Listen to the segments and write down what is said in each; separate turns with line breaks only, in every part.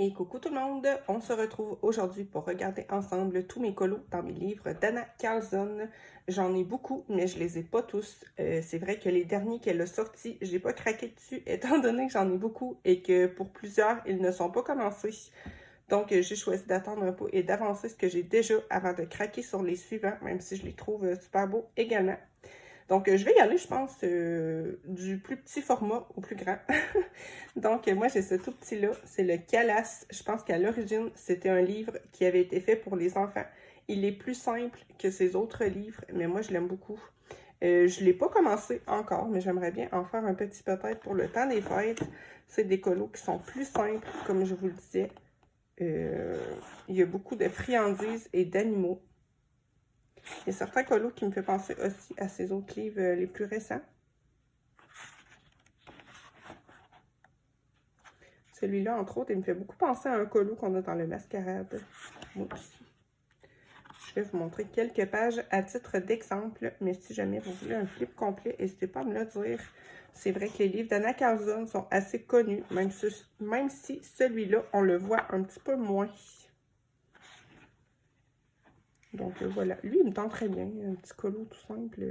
Et coucou tout le monde, on se retrouve aujourd'hui pour regarder ensemble tous mes colos dans mes livres d'Anna Carlson. J'en ai beaucoup, mais je les ai pas tous. C'est vrai que les derniers qu'elle a sortis, j'ai pas craqué dessus, étant donné que j'en ai beaucoup et que pour plusieurs, ils ne sont pas commencés. Donc, j'ai choisi d'attendre un peu et d'avancer ce que j'ai déjà avant de craquer sur les suivants, même si je les trouve super beaux également. Donc, je vais y aller, je pense, du plus petit format au plus grand. Donc, moi, j'ai ce tout petit-là. C'est le Calas. Je pense qu'à l'origine, c'était un livre qui avait été fait pour les enfants. Il est plus simple que ses autres livres, mais moi, je l'aime beaucoup. Je ne l'ai pas commencé encore, mais j'aimerais bien en faire un petit peut-être pour le temps des fêtes. C'est des colos qui sont plus simples, comme je vous le disais. Il y a beaucoup de friandises et d'animaux. Il y a certains colos qui me font penser aussi à ces autres livres les plus récents. Celui-là, entre autres, il me fait beaucoup penser à un colo qu'on a dans le Mascarade. Oups. Je vais vous montrer quelques pages à titre d'exemple, mais si jamais vous voulez un flip complet, n'hésitez pas à me le dire. C'est vrai que les livres d'Anna Carlson sont assez connus, même si celui-là, on le voit un petit peu moins. Donc voilà, lui, il me tente très bien, un petit colo tout simple.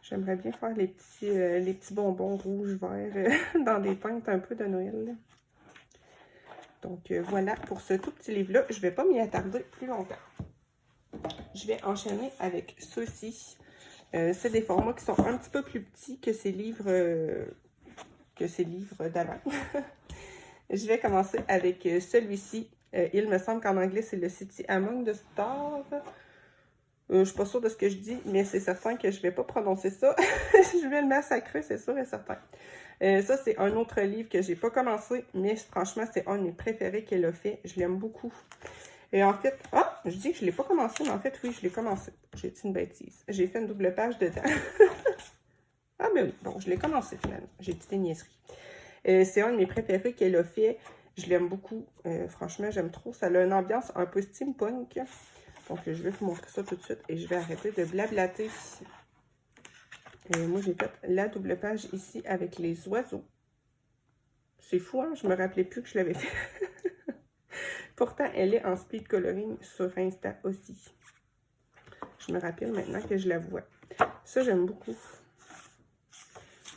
J'aimerais bien faire les petits bonbons rouges, verts, dans des teintes un peu de Noël. Donc voilà, pour ce tout petit livre-là, je ne vais pas m'y attarder plus longtemps. Je vais enchaîner avec ceux-ci. C'est des formats qui sont un petit peu plus petits que ces livres d'avant. Je vais commencer avec celui-ci. Il me semble qu'en anglais, c'est le City Among the Stars. Je ne suis pas sûre de ce que je dis, mais c'est certain que je ne vais pas prononcer ça. Je vais le massacrer, c'est sûr et certain. Ça, c'est un autre livre que j'ai pas commencé, mais franchement, c'est un de mes préférés qu'elle a fait. Je l'aime beaucoup. Et en fait, je dis que je ne l'ai pas commencé, mais en fait, oui, je l'ai commencé. J'ai dit une bêtise. J'ai fait une double page dedans. Ah, ben oui, bon, je l'ai commencé finalement. J'ai dit des niaiseries. C'est un de mes préférés qu'elle a fait. Je l'aime beaucoup. Franchement, j'aime trop. Ça a une ambiance un peu steampunk. Donc, je vais vous montrer ça tout de suite et je vais arrêter de blablater. Moi, j'ai fait la double page ici avec les oiseaux. C'est fou, hein? Je me rappelais plus que je l'avais fait. Pourtant, elle est en speed coloring sur Insta aussi. Je me rappelle maintenant que je la vois. Ça, j'aime beaucoup.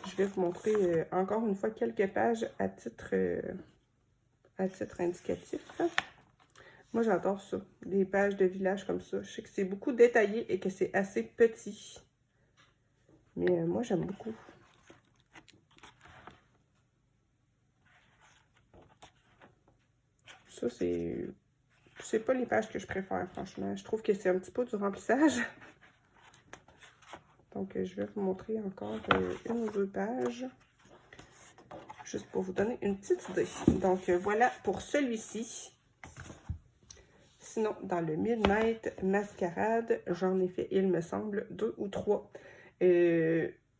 Je vais vous montrer encore une fois quelques pages à titre indicatif. Moi, j'adore ça. Des pages de village comme ça. Je sais que c'est beaucoup détaillé et que c'est assez petit. Mais moi, j'aime beaucoup. Ça, c'est pas les pages que je préfère, franchement. Je trouve que c'est un petit peu du remplissage. Donc, je vais vous montrer encore une ou deux pages. Juste pour vous donner une petite idée. Donc, voilà pour celui-ci. Sinon, dans le Midnight Mascarade, j'en ai fait, il me semble, 2 ou 3.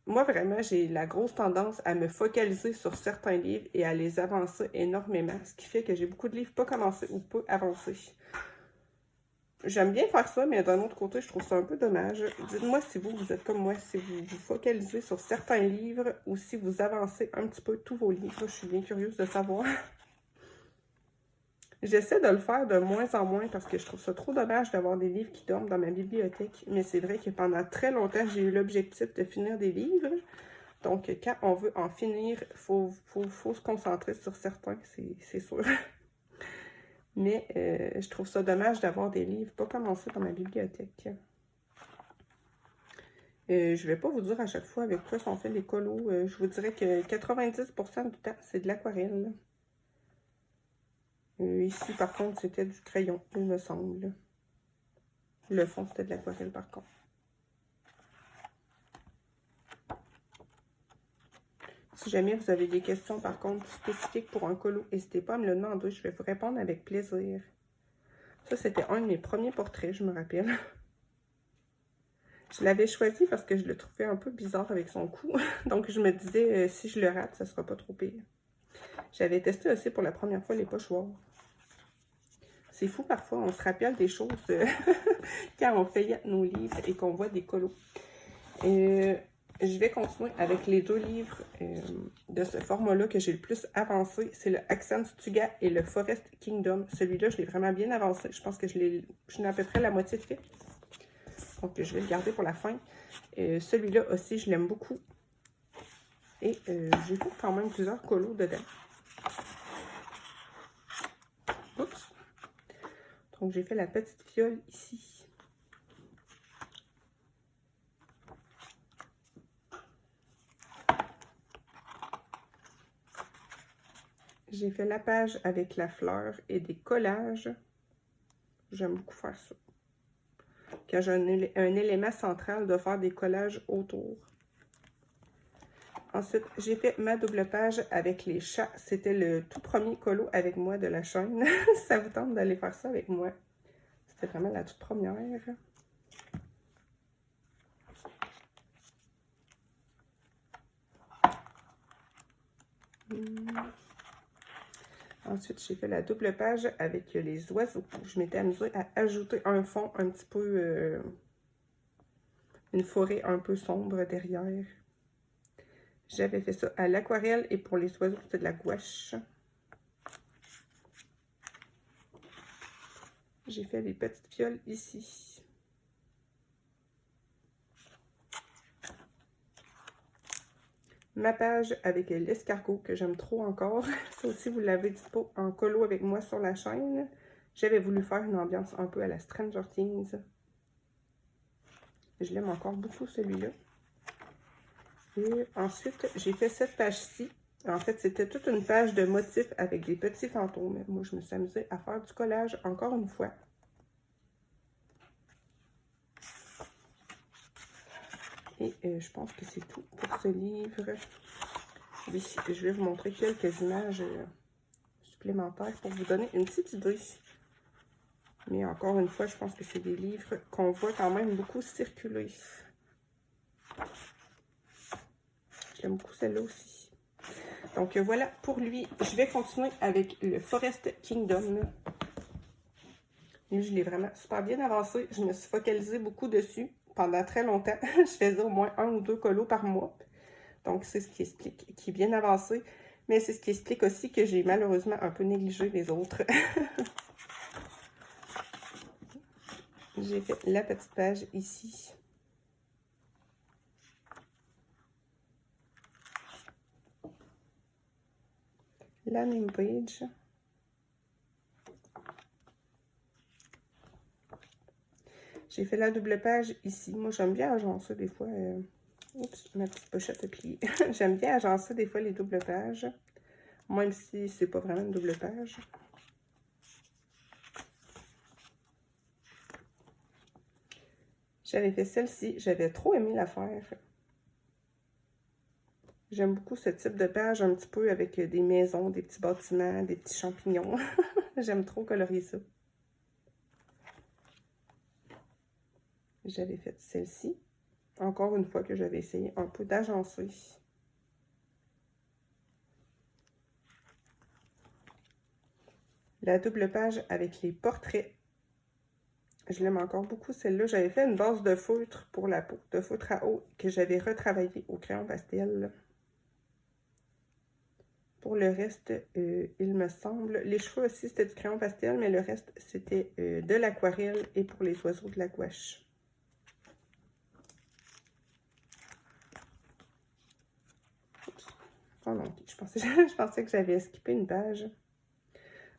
Moi, vraiment, j'ai la grosse tendance à me focaliser sur certains livres et à les avancer énormément, ce qui fait que j'ai beaucoup de livres pas commencés ou pas avancés. J'aime bien faire ça, mais d'un autre côté, je trouve ça un peu dommage. Dites-moi si vous êtes comme moi, si vous vous focalisez sur certains livres ou si vous avancez un petit peu tous vos livres. Je suis bien curieuse de savoir. J'essaie de le faire de moins en moins parce que je trouve ça trop dommage d'avoir des livres qui dorment dans ma bibliothèque. Mais c'est vrai que pendant très longtemps, j'ai eu l'objectif de finir des livres. Donc, quand on veut en finir, il faut se concentrer sur certains, c'est sûr. Mais je trouve ça dommage d'avoir des livres pas commencés dans ma bibliothèque. Je ne vais pas vous dire à chaque fois avec quoi sont faits les colos. Je vous dirais que 90% du temps, c'est de l'aquarelle. Ici, par contre, c'était du crayon, il me semble. Le fond, c'était de l'aquarelle, par contre. Si jamais vous avez des questions, par contre, spécifiques pour un colo, n'hésitez pas à me le demander. Je vais vous répondre avec plaisir. Ça, c'était un de mes premiers portraits, je me rappelle. Je l'avais choisi parce que je le trouvais un peu bizarre avec son cou. Donc, je me disais, si je le rate, ça sera pas trop pire. J'avais testé aussi pour la première fois les pochoirs. C'est fou, parfois, on se rappelle des choses quand on feuillette nos livres et qu'on voit des colos. je vais continuer avec les deux livres de ce format-là que j'ai le plus avancé. C'est le Accent Stuga et le Forest Kingdom. Celui-là, je l'ai vraiment bien avancé. Je pense que je n'ai à peu près la moitié de fait. Donc, je vais le garder pour la fin. Celui-là aussi, je l'aime beaucoup. Et j'ai fait quand même plusieurs colos dedans. Oups! Donc, j'ai fait la petite fiole ici. J'ai fait la page avec la fleur et des collages. J'aime beaucoup faire ça. Quand j'ai un élément central, de faire des collages autour. Ensuite, j'ai fait ma double page avec les chats. C'était le tout premier colo avec moi de la chaîne. Si ça vous tente d'aller faire ça avec moi. C'était vraiment la toute première. Ensuite, j'ai fait la double page avec les oiseaux. Je m'étais amusée à ajouter un fond un petit peu... une forêt un peu sombre derrière. J'avais fait ça à l'aquarelle et pour les oiseaux, c'était de la gouache. J'ai fait les petites fioles ici. Ma page avec l'escargot que j'aime trop encore. Ça aussi, vous l'avez dispo en colo avec moi sur la chaîne. J'avais voulu faire une ambiance un peu à la Stranger Things. Je l'aime encore beaucoup celui-là. Et ensuite, j'ai fait cette page-ci. En fait, c'était toute une page de motifs avec des petits fantômes. Moi, je me suis amusée à faire du collage encore une fois. Et je pense que c'est tout pour ce livre. Oui, je vais vous montrer quelques images supplémentaires pour vous donner une petite idée. Mais encore une fois, je pense que c'est des livres qu'on voit quand même beaucoup circuler. J'aime beaucoup celle-là aussi. Donc voilà pour lui. Je vais continuer avec le Forest Kingdom. Lui, je l'ai vraiment super bien avancé. Je me suis focalisée beaucoup dessus pendant très longtemps. Je faisais au moins 1 ou 2 colos par mois. Donc, c'est ce qui explique, qui est bien avancé. Mais c'est ce qui explique aussi que j'ai malheureusement un peu négligé les autres. J'ai fait la petite page ici. La même page. J'ai fait la double page ici. Moi, j'aime bien agencer des fois... Oups, ma petite pochette à plier. J'aime bien agencer des fois les doubles pages. Même si c'est pas vraiment une double page. J'avais fait celle-ci. J'avais trop aimé la faire. J'aime beaucoup ce type de page, un petit peu avec des maisons, des petits bâtiments, des petits champignons. J'aime trop colorier ça. J'avais fait celle-ci. Encore une fois que j'avais essayé un peu d'agencer. La double page avec les portraits. Je l'aime encore beaucoup celle-là. J'avais fait une base de feutre pour la peau, de feutre à eau, que j'avais retravaillé au crayon pastel. Pour le reste, il me semble, les cheveux aussi, c'était du crayon pastel, mais le reste, c'était de l'aquarelle et pour les oiseaux, de la gouache. Oh non, je pensais que j'avais skippé une page.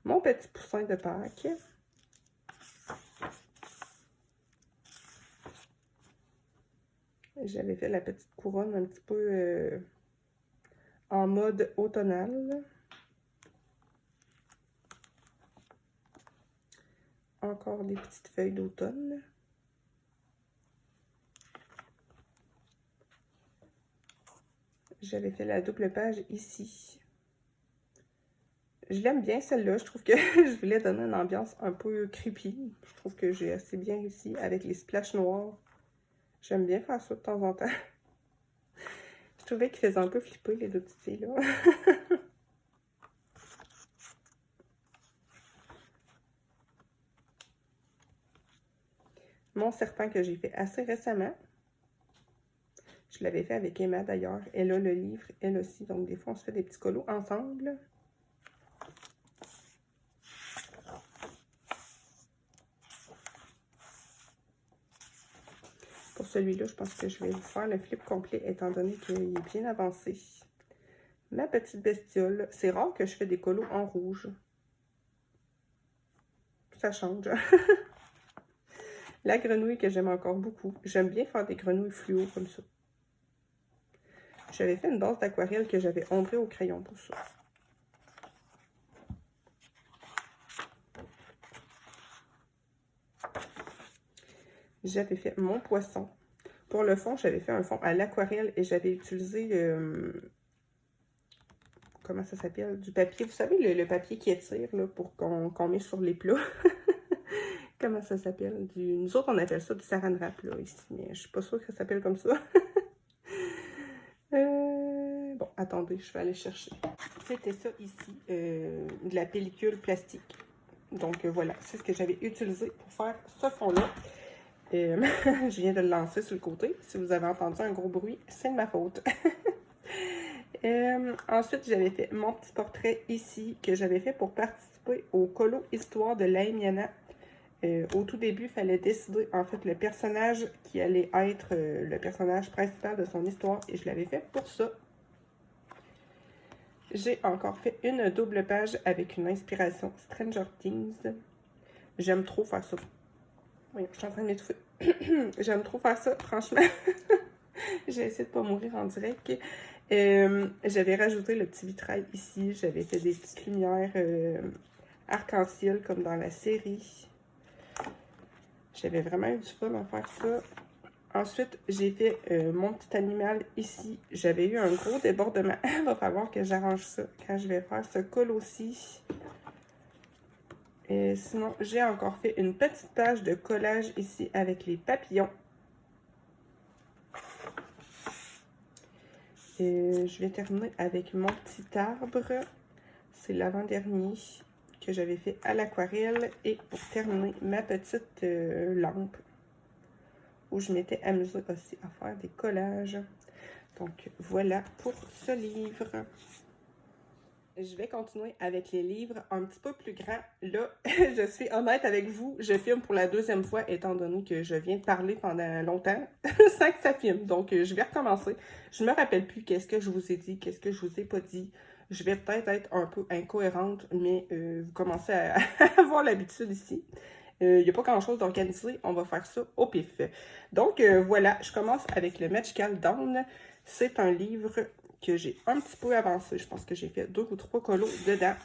Mon petit poussin de Pâques. J'avais fait la petite couronne un petit peu en mode automnal. Encore des petites feuilles d'automne. J'avais fait la double page ici. Je l'aime bien celle-là. Je trouve que je voulais donner une ambiance un peu creepy. Je trouve que j'ai assez bien réussi avec les splashes noirs. J'aime bien faire ça de temps en temps. Je trouvais qu'ils faisaient un peu flipper les deux petites filles-là. Mon serpent que j'ai fait assez récemment. Je l'avais fait avec Emma d'ailleurs. Elle a le livre, elle aussi. Donc des fois, on se fait des petits colos ensemble. Pour celui-là, je pense que je vais vous faire le flip complet étant donné qu'il est bien avancé. Ma petite bestiole. C'est rare que je fais des colos en rouge. Ça change. La grenouille que j'aime encore beaucoup. J'aime bien faire des grenouilles fluo comme ça. J'avais fait une base d'aquarelle que j'avais ombrée au crayon pour ça. J'avais fait mon poisson. Pour le fond, j'avais fait un fond à l'aquarelle et j'avais utilisé, comment ça s'appelle? Du papier. Vous savez, le papier qui étire là, pour qu'on met sur les plats. Comment ça s'appelle? Nous autres, on appelle ça du saran wrap là, ici, mais je suis pas sûre que ça s'appelle comme ça. Bon, attendez, je vais aller chercher. C'était ça ici, de la pellicule plastique. Donc voilà, c'est ce que j'avais utilisé pour faire ce fond-là. Je viens de le lancer sur le côté. Si vous avez entendu un gros bruit, c'est de ma faute. Ensuite, j'avais fait mon petit portrait ici que j'avais fait pour participer au colo Histoire de Laimiana. Au tout début, il fallait décider en fait le personnage qui allait être le personnage principal de son histoire et je l'avais fait pour ça. J'ai encore fait une double page avec une inspiration Stranger Things. J'aime trop faire ça. Oui, je suis en train de m'étouffer. J'aime trop faire ça, franchement. J'ai essayé de pas mourir en direct. J'avais rajouté le petit vitrail ici. J'avais fait des petites lumières arc-en-ciel comme dans la série. J'avais vraiment eu du fun à faire ça. Ensuite, j'ai fait mon petit animal ici. J'avais eu un gros débordement. Il va falloir que j'arrange ça quand je vais faire ce col aussi. Sinon, j'ai encore fait une petite page de collage ici avec les papillons. Je vais terminer avec mon petit arbre. C'est l'avant-dernier que j'avais fait à l'aquarelle. Et pour terminer, ma petite lampe où je m'étais amusée aussi à faire des collages. Donc, voilà pour ce livre. Je vais continuer avec les livres un petit peu plus grands. Là, je suis honnête avec vous, je filme pour la deuxième fois étant donné que je viens de parler pendant longtemps sans que ça filme. Donc, je vais recommencer. Je ne me rappelle plus qu'est-ce que je vous ai dit, qu'est-ce que je vous ai pas dit. Je vais peut-être être un peu incohérente, mais vous commencez à avoir l'habitude ici. Il n'y a pas grand-chose d'organisé, on va faire ça au pif. Donc, voilà, je commence avec le Magical Dawn. C'est un livre que j'ai un petit peu avancé. Je pense que j'ai fait 2 ou 3 colos dedans.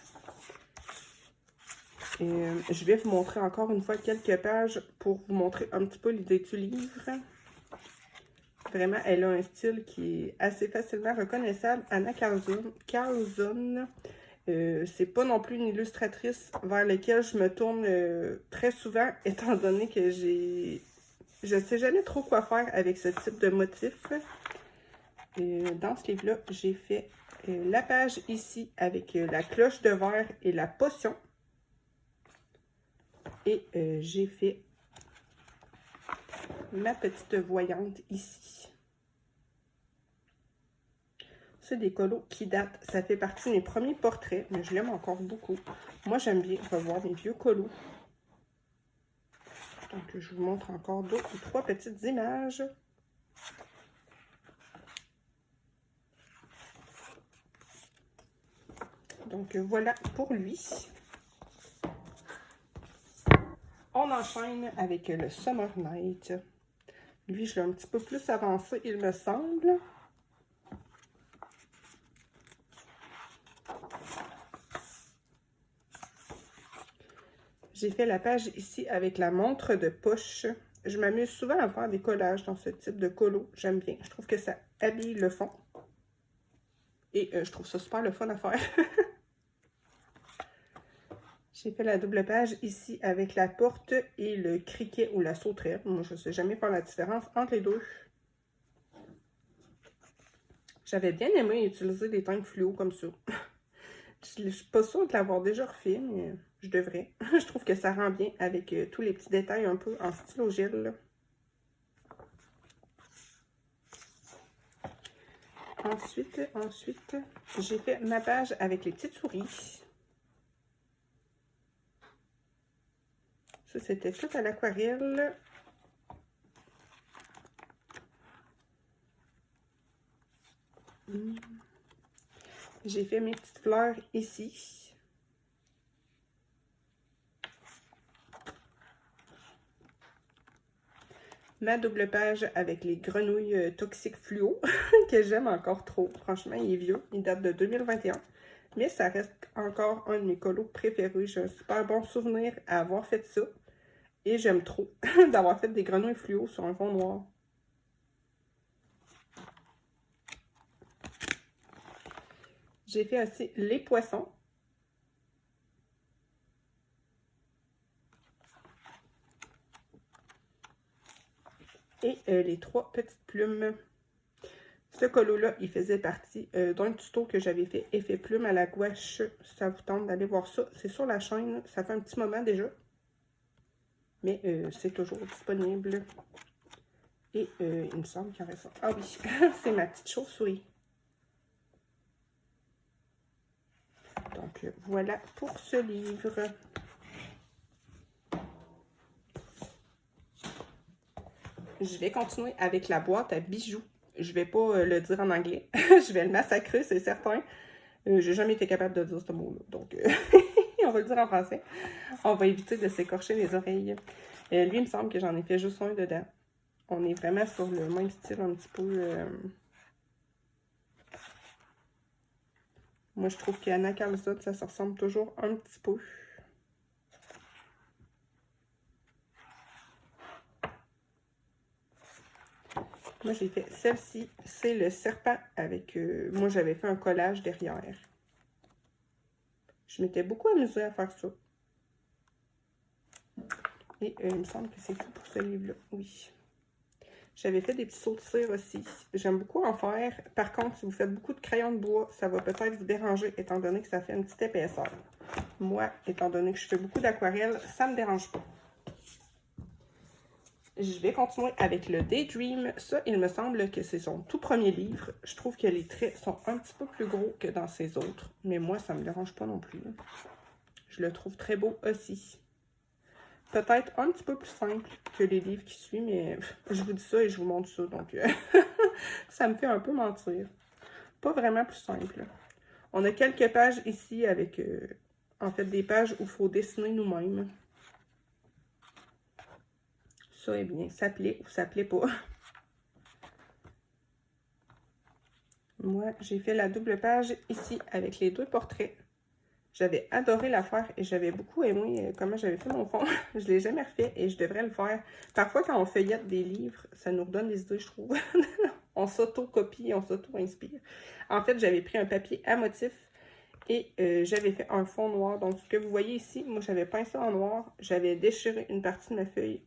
Je vais vous montrer encore une fois quelques pages pour vous montrer un petit peu l'idée du livre. Vraiment, elle a un style qui est assez facilement reconnaissable. Anna Carlzon. C'est pas non plus une illustratrice vers laquelle je me tourne très souvent, étant donné que je ne sais jamais trop quoi faire avec ce type de motif. Dans ce livre-là, j'ai fait la page ici avec la cloche de verre et la potion. Et j'ai fait ma petite voyante ici. C'est des colos qui datent. Ça fait partie de mes premiers portraits, mais je l'aime encore beaucoup. Moi, j'aime bien revoir mes vieux colos. Donc, je vous montre encore 2 ou 3 petites images. Donc, voilà pour lui. On enchaîne avec le Summer Night. Lui, je l'ai un petit peu plus avancé, il me semble. J'ai fait la page ici avec la montre de poche. Je m'amuse souvent à faire des collages dans ce type de colo. J'aime bien. Je trouve que ça habille le fond. Et je trouve ça super le fun à faire. J'ai fait la double page ici avec la porte et le criquet ou la sauterelle. Moi, je ne sais jamais faire la différence entre les deux. J'avais bien aimé utiliser des teintes fluo comme ça. Je ne suis pas sûre de l'avoir déjà refait, mais je devrais. Je trouve que ça rend bien avec tous les petits détails un peu en stylo gel. Ensuite, j'ai fait ma page avec les petites souris. Ça, c'était tout à l'aquarelle. J'ai fait mes petites fleurs ici. Ma double page avec les grenouilles toxiques fluo, que j'aime encore trop. Franchement, il est vieux, il date de 2021. Mais ça reste encore un de mes colos préférés. J'ai un super bon souvenir à avoir fait ça. Et j'aime trop d'avoir fait des grenouilles fluo sur un fond noir. J'ai fait aussi les poissons. Et les 3 petites plumes. Ce colo-là, il faisait partie d'un tuto que j'avais fait, effet plume à la gouache. Si ça vous tente d'aller voir ça, c'est sur la chaîne. Ça fait un petit moment déjà. Mais c'est toujours disponible. Et il me semble qu'il y en reste ça. Ah oui, c'est ma petite chauve-souris. Donc voilà pour ce livre. Je vais continuer avec la boîte à bijoux. Je vais pas le dire en anglais. Je vais le massacrer, c'est certain. J'ai jamais été capable de dire ce mot-là. Donc, on va le dire en français. On va éviter de s'écorcher les oreilles. Lui, il me semble que j'en ai fait juste un dedans. On est vraiment sur le même style un petit peu. Moi, je trouve qu'Anna Carlson, ça se ressemble toujours un petit peu. Moi, j'ai fait celle-ci. C'est le serpent avec... moi, j'avais fait un collage derrière. Je m'étais beaucoup amusée à faire ça. Et il me semble que c'est tout pour ce livre-là. Oui. J'avais fait des petits sauts de cire aussi. J'aime beaucoup en faire. Par contre, si vous faites beaucoup de crayons de bois, ça va peut-être vous déranger étant donné que ça fait une petite épaisseur. Moi, étant donné que je fais beaucoup d'aquarelle, ça ne me dérange pas. Je vais continuer avec le Daydream. Ça, il me semble que c'est son tout premier livre. Je trouve que les traits sont un petit peu plus gros que dans ses autres. Mais moi, ça ne me dérange pas non plus. Je le trouve très beau aussi. Peut-être un petit peu plus simple que les livres qui suivent, mais je vous dis ça et je vous montre ça. Donc, ça me fait un peu mentir. Pas vraiment plus simple. On a quelques pages ici avec, en fait, des pages où il faut dessiner nous-mêmes. Ça est bien. Ça plaît ou ça plaît pas. Moi, j'ai fait la double page ici avec les 2 portraits. J'avais adoré la faire et j'avais beaucoup aimé comment j'avais fait mon fond. Je ne l'ai jamais refait et je devrais le faire. Parfois, quand on feuillette des livres, ça nous redonne des idées, je trouve. On s'auto-copie, on s'auto-inspire. En fait, j'avais pris un papier à motif et j'avais fait un fond noir. Donc, ce que vous voyez ici, moi, j'avais peint ça en noir. J'avais déchiré une partie de ma feuille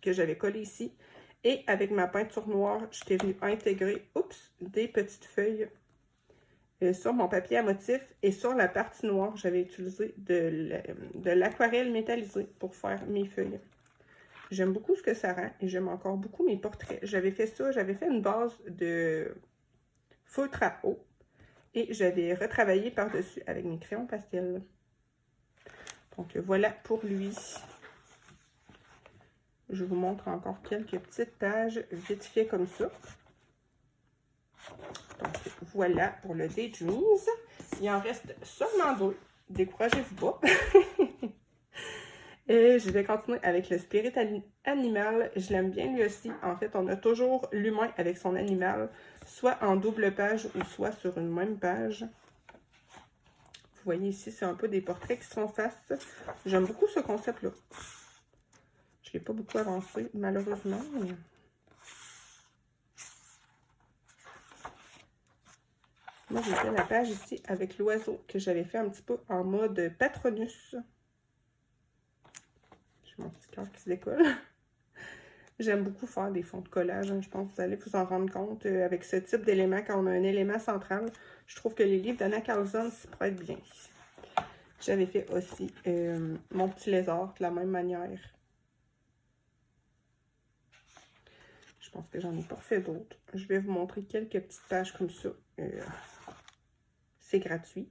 que j'avais collée ici. Et avec ma peinture noire, j'étais venue intégrer, des petites feuilles sur mon papier à motif. Et sur la partie noire, j'avais utilisé de l'aquarelle métallisée pour faire mes feuilles. J'aime beaucoup ce que ça rend et j'aime encore beaucoup mes portraits. J'avais fait ça, j'avais fait une base de feutre à eau et j'avais retravaillé par-dessus avec mes crayons pastel. Donc voilà pour lui. Je vous montre encore quelques petites pages vite fait comme ça. Donc voilà pour le Daydreams. Il en reste seulement 2. Découragez-vous pas. Et je vais continuer avec le Spirit Animal. Je l'aime bien lui aussi. En fait, on a toujours l'humain avec son animal, soit en double page ou soit sur une même page. Vous voyez ici, c'est un peu des portraits qui sont face. J'aime beaucoup ce concept-là. Je ne l'ai pas beaucoup avancé, malheureusement. Mais... moi, j'ai fait la page ici avec l'oiseau que j'avais fait un petit peu en mode Patronus. J'ai mon petit cœur qui se décolle. J'aime beaucoup faire des fonds de collage. Hein. Je pense que vous allez vous en rendre compte avec ce type d'élément. Quand on a un élément central, je trouve que les livres d'Anna Carlson s'y prêtent bien. J'avais fait aussi mon petit lézard de la même manière. Je pense que j'en ai pas fait d'autres. Je vais vous montrer quelques petites pages comme ça. C'est gratuit.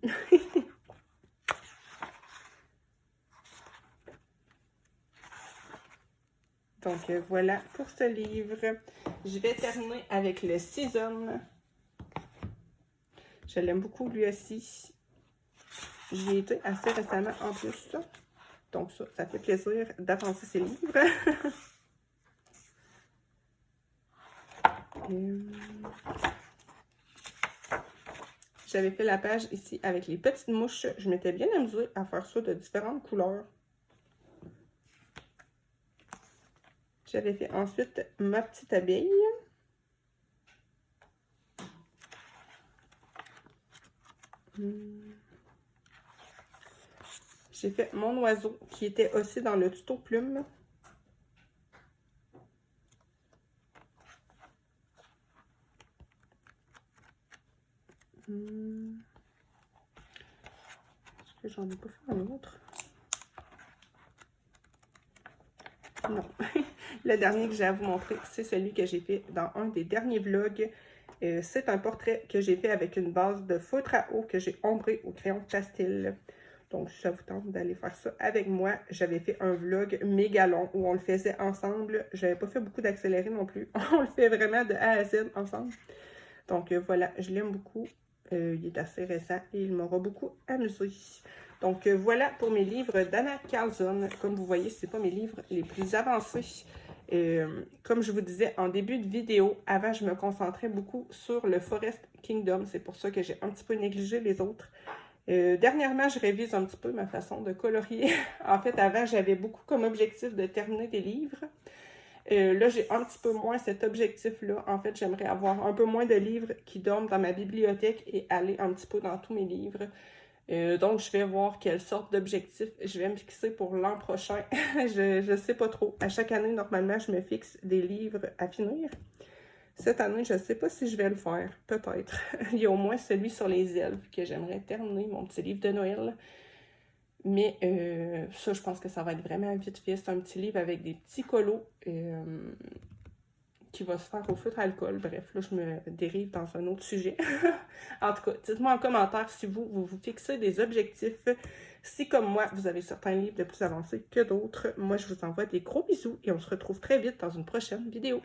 Donc, voilà pour ce livre. Je vais terminer avec le Season. Je l'aime beaucoup, lui aussi. J'y ai été assez récemment en plus. Donc, ça fait plaisir d'avancer ces livres. J'avais fait la page ici avec les petites mouches. Je m'étais bien amusée à faire ça de différentes couleurs. J'avais fait ensuite ma petite abeille. J'ai fait mon oiseau qui était aussi dans le tuto plume. Est-ce que j'en ai pas fait un autre? Non. Le dernier que j'ai à vous montrer, c'est celui que j'ai fait dans un des derniers vlogs. C'est un portrait que j'ai fait avec une base de feutre à eau que j'ai ombré au crayon pastel. Donc, si ça vous tente d'aller faire ça avec moi, j'avais fait un vlog méga long où on le faisait ensemble. J'avais pas fait beaucoup d'accéléré non plus. On le fait vraiment de A à Z ensemble. Donc, voilà, je l'aime beaucoup. Il est assez récent et il m'aura beaucoup amusé. Donc, voilà pour mes livres d'Anna Carlson. Comme vous voyez, ce n'est pas mes livres les plus avancés. Comme je vous disais en début de vidéo, avant, je me concentrais beaucoup sur le Forest Kingdom. C'est pour ça que j'ai un petit peu négligé les autres. Dernièrement, je révise un petit peu ma façon de colorier. En fait, avant, j'avais beaucoup comme objectif de terminer des livres. Là, j'ai un petit peu moins cet objectif-là. En fait, j'aimerais avoir un peu moins de livres qui dorment dans ma bibliothèque et aller un petit peu dans tous mes livres. Donc, je vais voir quelle sorte d'objectif je vais me fixer pour l'an prochain. Je ne sais pas trop. À chaque année, normalement, je me fixe des livres à finir. Cette année, je ne sais pas si je vais le faire. Peut-être. Il y a au moins celui sur les elfes que j'aimerais terminer, mon petit livre de Noël. Mais ça, je pense que ça va être vraiment vite fait. C'est un petit livre avec des petits colos qui va se faire au feutre à alcool. Bref, là, je me dérive dans un autre sujet. En tout cas, dites-moi en commentaire si vous fixez des objectifs. Si, comme moi, vous avez certains livres de plus avancés que d'autres. Moi, je vous envoie des gros bisous et on se retrouve très vite dans une prochaine vidéo.